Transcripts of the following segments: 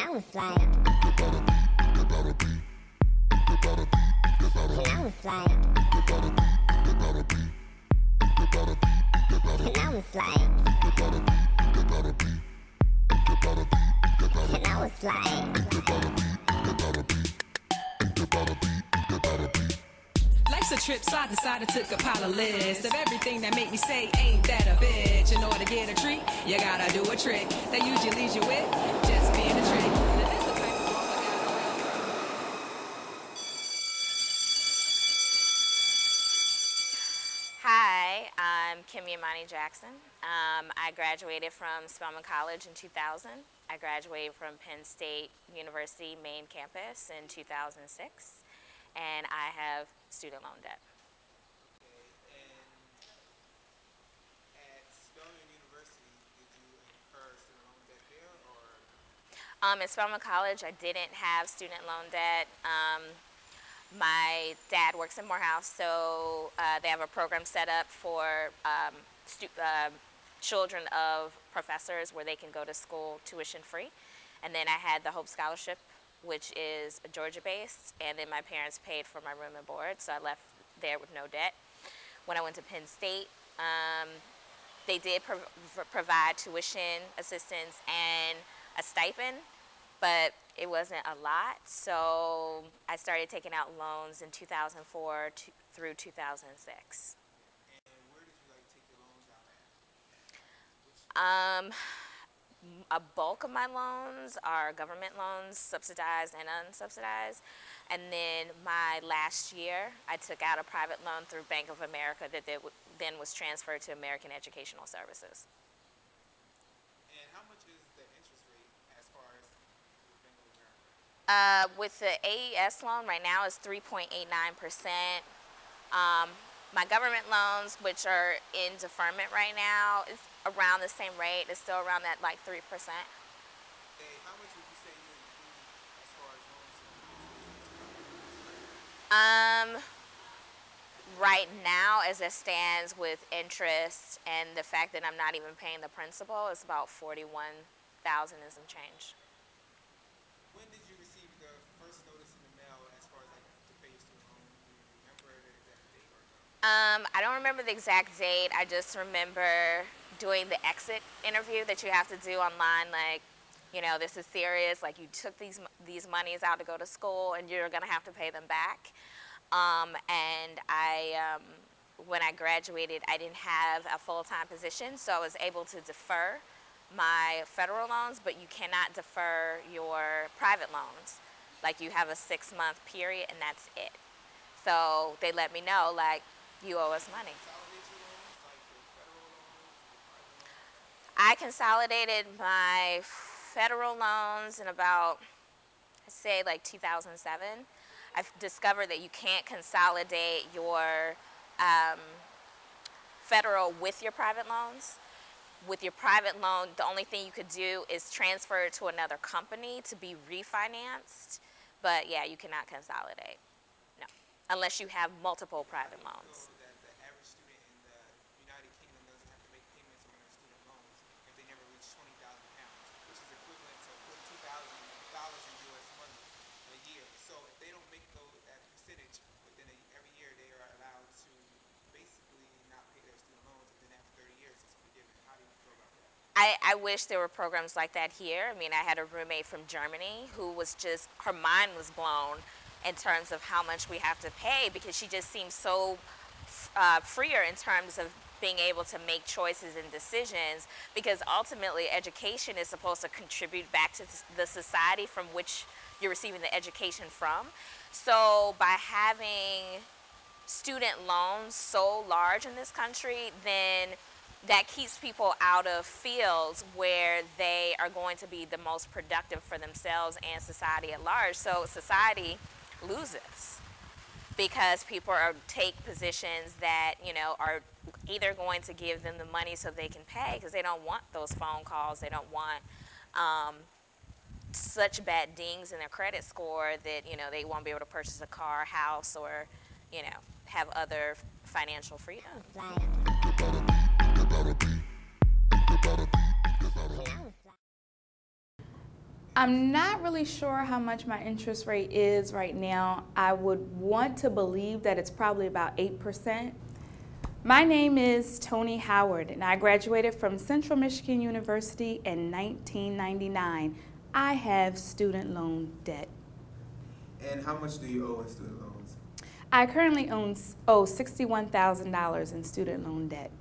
I was like, and I was like, and I was like, and I was like. Life's a trip, so I decided to compile a list of everything that make me say, ain't that a bitch? In order to get a treat, you gotta do a trick that usually leaves you with just being a trick. Now that's the type of rules I got. Hi, I'm Kimya and Toni. I graduated from Spelman College in 2000. I graduated from Penn State University main campus in 2006, and I have student loan debt. Okay, and at Spelman University, did you incur student loan debt there, or? At Spelman College, I didn't have student loan debt. My dad works in Morehouse, so they have a program set up for children of professors where they can go to school tuition free. And then I had the Hope Scholarship, which is Georgia-based, and then my parents paid for my room and board, so I left there with no debt. When I went to Penn State, they did provide tuition assistance and a stipend, but it wasn't a lot, so I started taking out loans in 2004 through 2006. And where did you take your loans out at? A bulk of my loans are government loans, subsidized and unsubsidized. And then my last year, I took out a private loan through Bank of America that then was transferred to American Educational Services. And how much is the interest rate as far as Bank of America? With the AES loan right now is 3.89%. My government loans, which are in deferment right now, is around the same rate. It's still around that 3%. Hey, how much would you say you include as far as loans? Right now, as it stands with interest and the fact that I'm not even paying the principal, it's about $41,000 and some change. When did you receive the first notice in the mail as far as to pay your student loan? Do you remember the exact date or no? I don't remember the exact date. I just remember doing the exit interview that you have to do online, this is serious, you took these monies out to go to school and you're gonna have to pay them back. And when I graduated, I didn't have a full-time position, so I was able to defer my federal loans, but you cannot defer your private loans. You have a 6-month period and that's it. So they let me know, you owe us money. I consolidated my federal loans in about, I'd say 2007. I've discovered that you can't consolidate your federal with your private loans. With your private loan, the only thing you could do is transfer it to another company to be refinanced. But yeah, you cannot consolidate, no, unless you have multiple private loans. The average student in the United Kingdom doesn't have to make payments on their student loans if they never reach £20,000, which is equivalent to $42,000 in U.S. money a year. So if they don't make that percentage within every year, they are allowed to basically not pay their student loans, and then after 30 years, it's forgiven. How do you feel about that? I wish there were programs like that here. I mean, I had a roommate from Germany who was her mind was blown in terms of how much we have to pay, because she just seems so freer in terms of being able to make choices and decisions, because ultimately education is supposed to contribute back to the society from which you're receiving the education from. So by having student loans so large in this country, then that keeps people out of fields where they are going to be the most productive for themselves and society at large. So society loses because people take positions that are either going to give them the money so they can pay, because they don't want those phone calls, they don't want such bad dings in their credit score that they won't be able to purchase a car, house, or have other financial freedom. I'm not really sure how much my interest rate is right now. I would want to believe that it's probably about 8%. My name is Toni Howard, and I graduated from Central Michigan University in 1999. I have student loan debt. And how much do you owe in student loans? I currently owe $61,000 in student loan debt.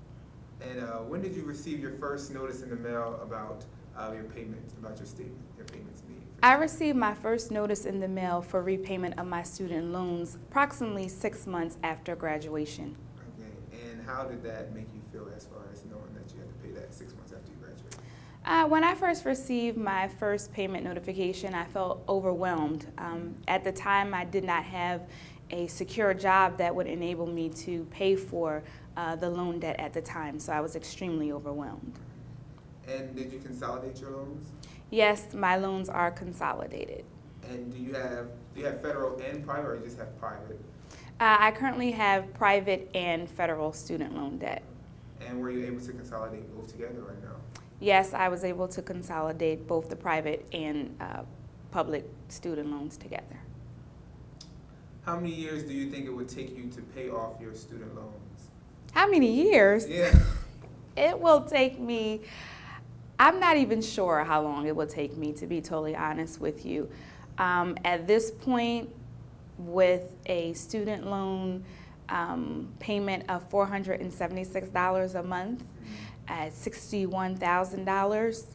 And when did you receive your first notice in the mail about your payments, about your statement, your payments made? I received my first notice in the mail for repayment of my student loans approximately 6 months after graduation. Okay, and how did that make you feel as far as knowing that you had to pay that 6 months after you graduated? When I first received my first payment notification, I felt overwhelmed. At the time, I did not have a secure job that would enable me to pay for the loan debt at the time, so I was extremely overwhelmed. And did you consolidate your loans? Yes, my loans are consolidated. And do you have federal and private, or you just have private? I currently have private and federal student loan debt. And were you able to consolidate both together or no? Yes, I was able to consolidate both the private and public student loans together. How many years do you think it would take you to pay off your student loans? How many years? Yeah. It will take me, I'm not even sure how long it will take me, to be totally honest with you. At this point, with a student loan payment of $476 a month at $61,000,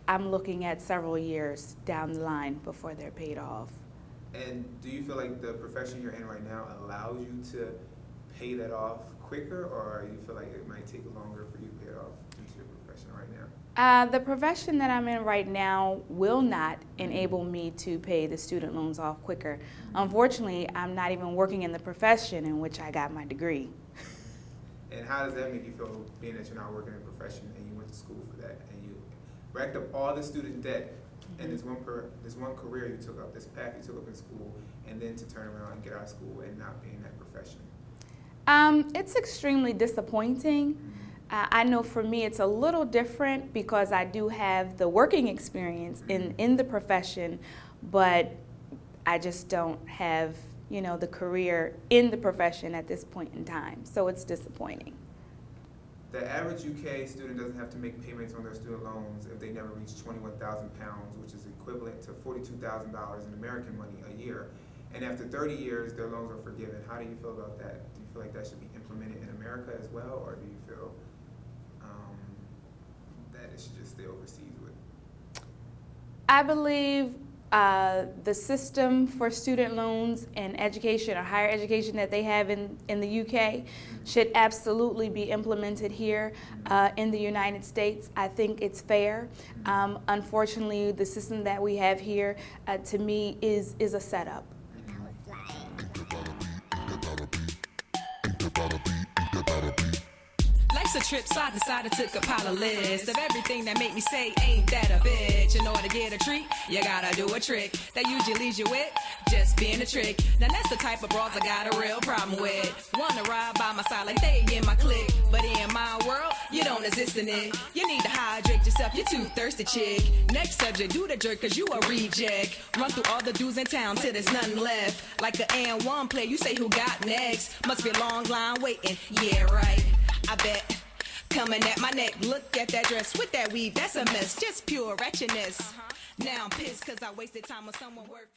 I'm looking at several years down the line before they're paid off. And do you feel like the profession you're in right now allows you to pay that off quicker, or you feel like it might take longer for you to pay it off into your profession right now? The profession that I'm in right now will not enable me to pay the student loans off quicker. Unfortunately, I'm not even working in the profession in which I got my degree. And how does that make you feel, being that you're not working in a profession and you went to school for that and you racked up all the student debt and this one career you took up, this path you took up in school, and then to turn around and get out of school and not be in that profession? It's extremely disappointing. I know for me it's a little different because I do have the working experience in the profession, but I just don't have, you know, the career in the profession at this point in time. So it's disappointing. The average UK student doesn't have to make payments on their student loans if they never reach 21,000 pounds, which is equivalent to $42,000 in American money a year. And after 30 years, their loans are forgiven. How do you feel about that? Do you feel like that should be implemented in America as well, or do you feel that it should just stay overseas with? I believe the system for student loans and education or higher education that they have in the UK should absolutely be implemented here in the United States. I think it's fair. Unfortunately, the system that we have here, to me, is a setup. I was flying. Life's a trip, so I decided to compile a list of everything that make me say, ain't that a bitch? In order to get a treat, you gotta do a trick that usually leaves you with just being a trick. Now that's the type of bras I got a real problem with. Wanna ride by my side like they in my clique, but in my world, you don't exist in it. You need to hydrate yourself, you're too thirsty, chick. Next subject, do the jerk, cause you a reject. Run through all the dudes in town till there's nothing left. Like a N1 play, you say who got next. Must be a long line waiting, yeah right, I bet. Coming at my neck, look at that dress with that weave, that's a mess, just pure wretchedness. Now I'm pissed cause I wasted time on someone worthless.